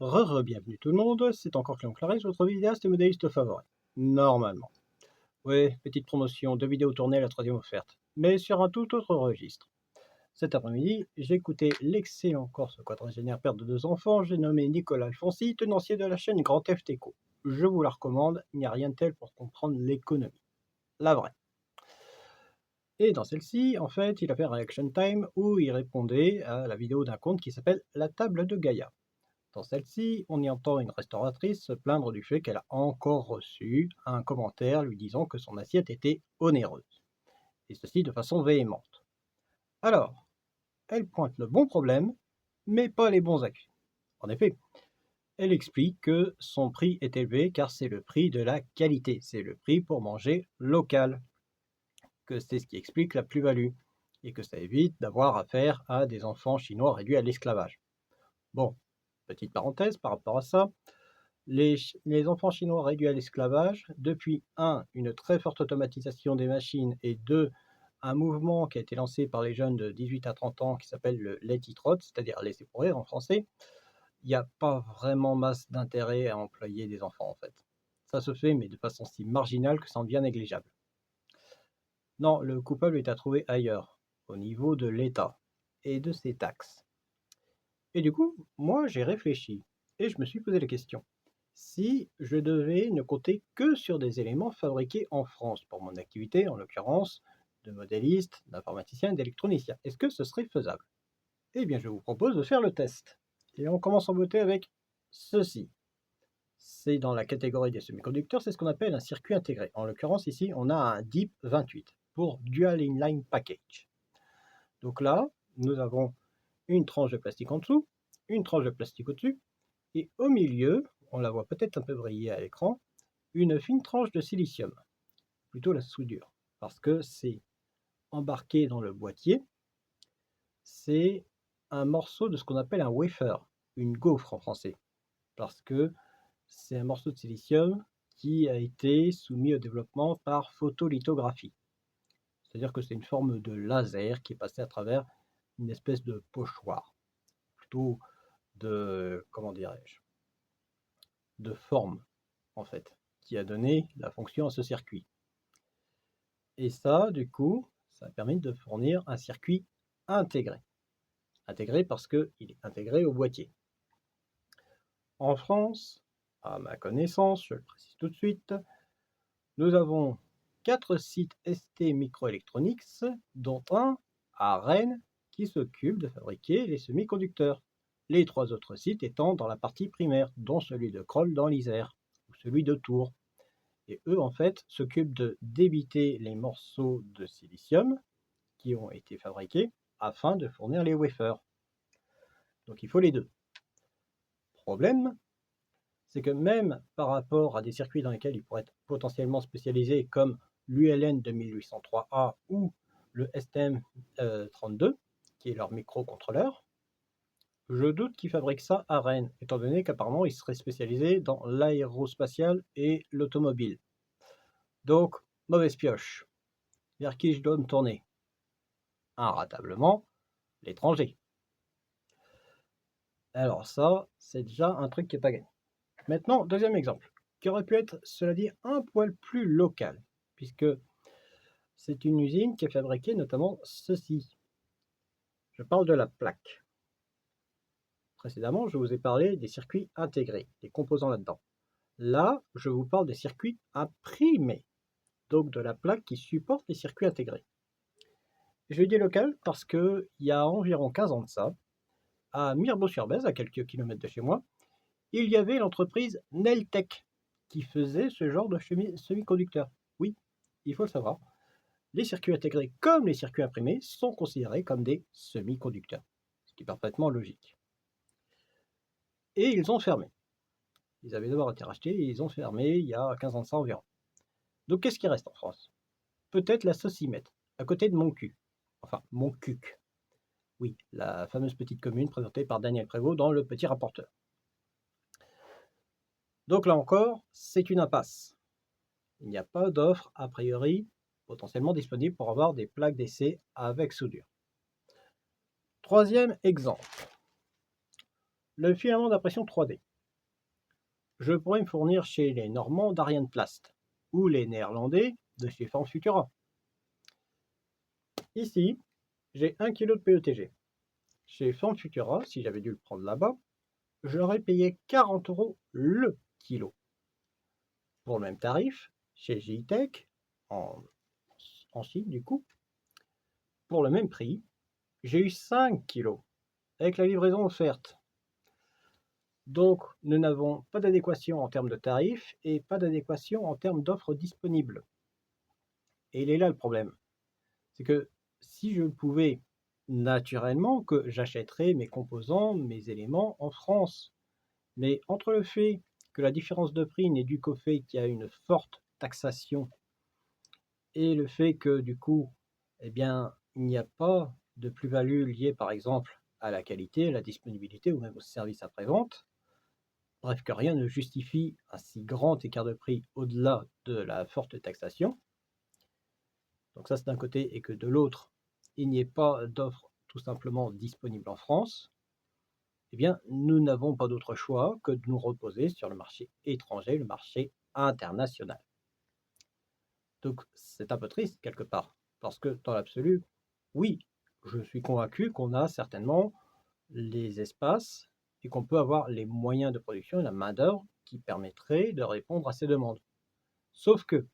Bienvenue tout le monde, c'est encore Cléon Clarisse, votre vidéaste et modéliste favori. Normalement. Oui, petite promotion, 2 vidéos tournées, la troisième offerte. Mais sur un tout autre registre. Cet après-midi, j'ai écouté l'excellent Corse quadragénaire père de 2 enfants, j'ai nommé Nicolas Alfonsi, tenancier de la chaîne Grand Theft Eco. Je vous la recommande, il n'y a rien de tel pour comprendre l'économie. La vraie. Et dans celle-ci, en fait, il a fait un reaction time où il répondait à la vidéo d'un compte qui s'appelle La table de Gaïa. Dans celle-ci, on y entend une restauratrice se plaindre du fait qu'elle a encore reçu un commentaire lui disant que son assiette était onéreuse, et ceci de façon véhémente. Alors, elle pointe le bon problème, mais pas les bons accus. En effet, elle explique que son prix est élevé car c'est le prix de la qualité, c'est le prix pour manger local, que c'est ce qui explique la plus-value, et que ça évite d'avoir affaire à des enfants chinois réduits à l'esclavage. Bon, petite parenthèse par rapport à ça, les enfants chinois réduits à l'esclavage, depuis une très forte automatisation des machines, et 2, un mouvement qui a été lancé par les jeunes de 18 à 30 ans qui s'appelle le Let It Rot, c'est-à-dire laisser pourrir en français, il n'y a pas vraiment masse d'intérêt à employer des enfants en fait. Ça se fait, mais de façon si marginale que ça en devient négligeable. Non, le coupable est à trouver ailleurs, au niveau de l'État et de ses taxes. Et du coup, moi j'ai réfléchi, et je me suis posé la question. Si je devais ne compter que sur des éléments fabriqués en France pour mon activité, en l'occurrence de modéliste, d'informaticien et d'électronicien, est-ce que ce serait faisable? Eh bien, je vous propose de faire le test. Et on commence en beauté avec ceci. C'est dans la catégorie des semi-conducteurs, c'est ce qu'on appelle un circuit intégré. En l'occurrence, ici, on a un DIP28 pour Dual Inline Package. Donc là, nous avons une tranche de plastique en dessous, une tranche de plastique au-dessus, et au milieu, on la voit peut-être un peu briller à l'écran, une fine tranche de silicium, plutôt la soudure, parce que c'est embarqué dans le boîtier, c'est un morceau de ce qu'on appelle un wafer, une gaufre en français, parce que c'est un morceau de silicium qui a été soumis au développement par photolithographie. C'est-à-dire que c'est une forme de laser qui est passée à travers une espèce de pochoir, plutôt de, comment dirais-je, de forme en fait, qui a donné la fonction à ce circuit. Et ça, du coup, ça a permis de fournir un circuit intégré. Intégré parce qu'il est intégré au boîtier. En France, à ma connaissance, je le précise tout de suite, nous avons 4 sites ST Microelectronics, dont un à Rennes qui s'occupe de fabriquer les semi-conducteurs. Les 3 autres sites étant dans la partie primaire, dont celui de Crolles dans l'Isère, ou celui de Tours. Et eux, en fait, s'occupent de débiter les morceaux de silicium qui ont été fabriqués afin de fournir les wafers. Donc il faut les deux. Problème, c'est que même par rapport à des circuits dans lesquels ils pourraient être potentiellement spécialisés comme l'ULN 2803A ou le STM32, qui est leur microcontrôleur, je doute qu'ils fabriquent ça à Rennes, étant donné qu'apparemment ils seraient spécialisés dans l'aérospatial et l'automobile. Donc, mauvaise pioche. Vers qui je dois me tourner? Inratablement, l'étranger. Alors ça, c'est déjà un truc qui n'est pas gagné. Maintenant, deuxième exemple, qui aurait pu être, cela dit, un poil plus local, puisque c'est une usine qui a fabriqué notamment ceci. Je parle de la plaque. Précédemment, je vous ai parlé des circuits intégrés, des composants là-dedans. Là, je vous parle des circuits imprimés, donc de la plaque qui supporte les circuits intégrés. Je dis local parce qu'il y a environ 15 ans de ça, à Mirebeau-sur-Bèze, à quelques kilomètres de chez moi, il y avait l'entreprise Neltec qui faisait ce genre de semi-conducteurs. Oui, il faut le savoir. Les circuits intégrés comme les circuits imprimés sont considérés comme des semi-conducteurs, ce qui est parfaitement logique. Et ils ont fermé. Ils avaient d'abord été rachetés et ils ont fermé il y a 15 ans de ça environ. Donc qu'est-ce qui reste en France? Peut-être la Socimètre, à côté de Montcuq. Enfin, Montcuq. Oui, la fameuse petite commune présentée par Daniel Prévost dans Le Petit Rapporteur. Donc là encore, c'est une impasse. Il n'y a pas d'offre, a priori, potentiellement disponible pour avoir des plaques d'essai avec soudure. Troisième exemple, le filament d'impression 3D. je pourrais me fournir chez les Normands d'Arianeplast ou les Néerlandais de chez Form Futura. Ici, j'ai 1 kg de PETG. Chez Form Futura, si j'avais dû le prendre là-bas, j'aurais payé 40 € le kilo. Pour le même tarif, chez JTech, en Chine du coup, pour le même prix, j'ai eu 5 kilos avec la livraison offerte. Donc, nous n'avons pas d'adéquation en termes de tarifs et pas d'adéquation en termes d'offres disponibles. Et il est là le problème. C'est que si je le pouvais, naturellement, que j'achèterais mes composants, mes éléments en France. Mais entre le fait que la différence de prix n'est due qu'au fait qu'il y a une forte taxation et le fait que du coup, eh bien, il n'y a pas de plus-value liée par exemple à la qualité, à la disponibilité ou même au service après-vente, bref que rien ne justifie un si grand écart de prix au-delà de la forte taxation. Donc ça c'est d'un côté et que de l'autre, il n'y ait pas d'offre tout simplement disponible en France, eh bien nous n'avons pas d'autre choix que de nous reposer sur le marché étranger, le marché international. Donc c'est un peu triste quelque part, parce que dans l'absolu, oui, je suis convaincu qu'on a certainement les espaces et qu'on peut avoir les moyens de production et la main-d'œuvre qui permettraient de répondre à ces demandes. Sauf que,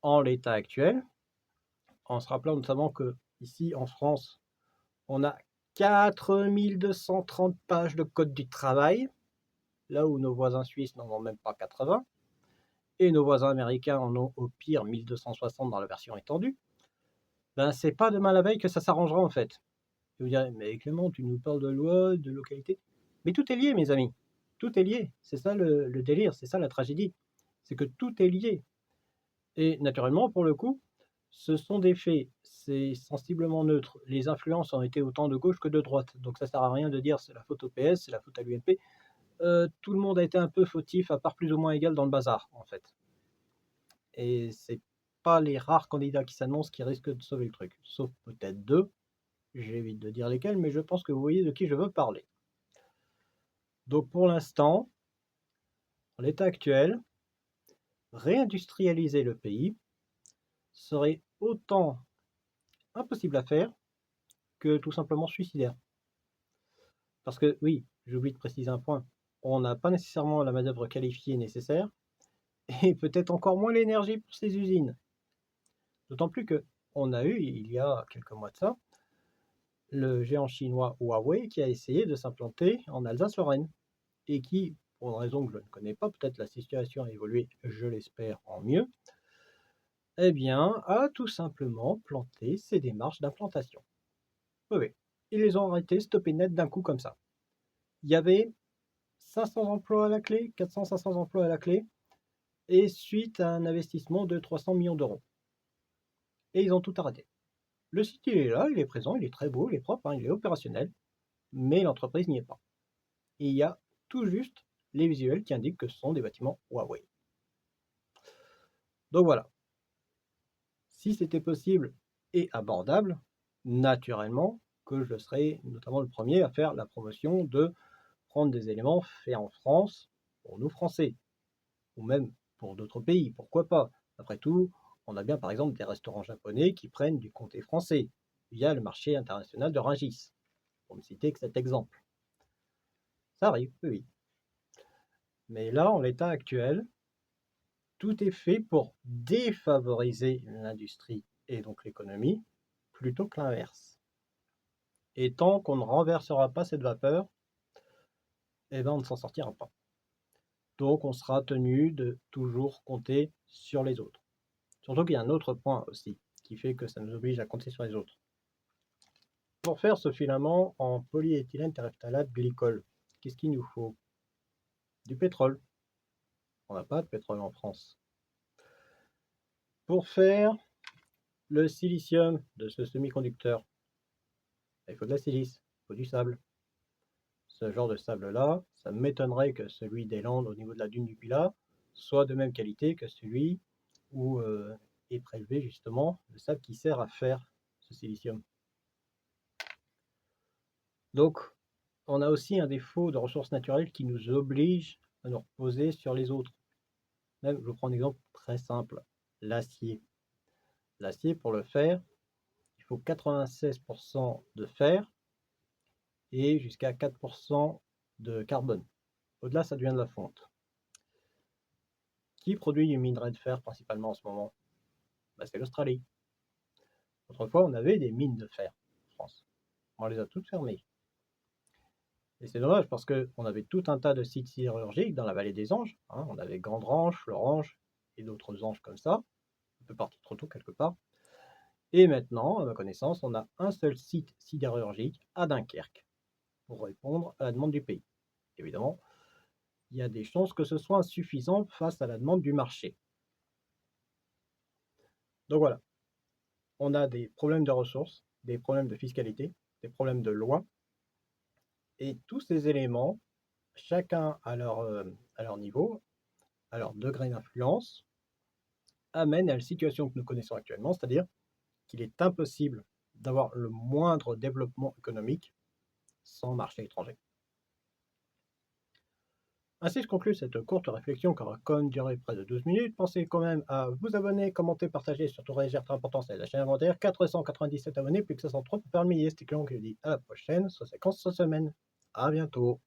en l'état actuel, en se rappelant notamment que ici en France, on a 4230 pages de code du travail, là où nos voisins suisses n'en ont même pas 80, et nos voisins américains en ont au pire 1260 dans la version étendue, ben c'est pas demain la veille que ça s'arrangera en fait. Et vous direz, mais Clément, tu nous parles de loi, de localité. Mais tout est lié, mes amis. Tout est lié. C'est ça le délire, c'est ça la tragédie. C'est que tout est lié. Et naturellement, pour le coup, ce sont des faits. C'est sensiblement neutre. Les influences ont été autant de gauche que de droite. Donc ça sert à rien de dire c'est la faute au PS, c'est la faute à l'UMP. Tout le monde a été un peu fautif, à part plus ou moins égal dans le bazar, en fait. Et c'est pas les rares candidats qui s'annoncent qui risquent de sauver le truc. Sauf peut-être deux. J'évite de dire lesquels, mais je pense que vous voyez de qui je veux parler. Donc pour l'instant, en l'état actuel, réindustrialiser le pays serait autant impossible à faire que tout simplement suicidaire. Parce que oui, j'oublie de préciser un point, on n'a pas nécessairement la main-d'œuvre qualifiée nécessaire, et peut-être encore moins l'énergie pour ces usines. D'autant plus que on a eu, il y a quelques mois de ça, le géant chinois Huawei qui a essayé de s'implanter en Alsace-Lorraine, et qui, pour une raison que je ne connais pas, peut-être la situation a évolué, je l'espère, en mieux, eh bien, a tout simplement planté ses démarches d'implantation. Oui, oui, ils les ont arrêtés, stoppés net d'un coup comme ça. Il y avait 500 emplois à la clé, 400-500 emplois à la clé, et suite à un investissement de 300 millions d'euros. Et ils ont tout arrêté. Le site, il est là, il est présent, il est très beau, il est propre, il est opérationnel, mais l'entreprise n'y est pas. Et il y a tout juste les visuels qui indiquent que ce sont des bâtiments Huawei. Donc voilà. Si c'était possible et abordable, naturellement que je serais notamment le premier à faire la promotion de prendre des éléments faits en France pour nous Français, ou même pour d'autres pays, pourquoi pas. Après tout, on a bien par exemple des restaurants japonais qui prennent du comté français via le marché international de Rungis, pour ne citer que cet exemple. Ça arrive, oui. Mais là, en l'état actuel, tout est fait pour défavoriser l'industrie et donc l'économie, plutôt que l'inverse. Et tant qu'on ne renversera pas cette vapeur, eh ben on ne s'en sortira pas. Donc on sera tenu de toujours compter sur les autres. Surtout qu'il y a un autre point aussi, qui fait que ça nous oblige à compter sur les autres. Pour faire ce filament en polyéthylène terephthalate glycol, qu'est-ce qu'il nous faut? Du pétrole. On n'a pas de pétrole en France. Pour faire le silicium de ce semi-conducteur, il faut de la silice, il faut du sable. Ce genre de sable-là, ça m'étonnerait que celui des Landes au niveau de la dune du Pilat soit de même qualité que celui où est prélevé justement le sable qui sert à faire ce silicium. Donc, on a aussi un défaut de ressources naturelles qui nous oblige à nous reposer sur les autres. Même, je prends un exemple très simple, l'acier. L'acier, pour le faire, il faut 96% de fer et jusqu'à 4% de carbone. Au-delà, ça devient de la fonte. Qui produit du minerai de fer principalement en ce moment? C'est l'Australie. Autrefois, on avait des mines de fer en France. On les a toutes fermées. Et c'est dommage parce qu'on avait tout un tas de sites sidérurgiques dans la vallée des Anges. On avait Grande-Range, Florange et d'autres anges comme ça, un peu partout trop tôt quelque part. Et maintenant, à ma connaissance, on a un seul site sidérurgique à Dunkerque pour répondre à la demande du pays. Évidemment, il y a des chances que ce soit insuffisant face à la demande du marché. Donc voilà, on a des problèmes de ressources, des problèmes de fiscalité, des problèmes de loi, et tous ces éléments, chacun à leur niveau, à leur degré d'influence, amènent à la situation que nous connaissons actuellement, c'est-à-dire qu'il est impossible d'avoir le moindre développement économique sans marché étranger. Ainsi se conclut cette courte réflexion qui aura quand même duré près de 12 minutes. Pensez quand même à vous abonner, commenter, partager, surtout réagir, très important, c'est la chaîne inventaire. 497 abonnés, plus que 503 pour faire le millier. C'était Clément qui vous dit à la prochaine, soit séquence, soit semaine. À bientôt.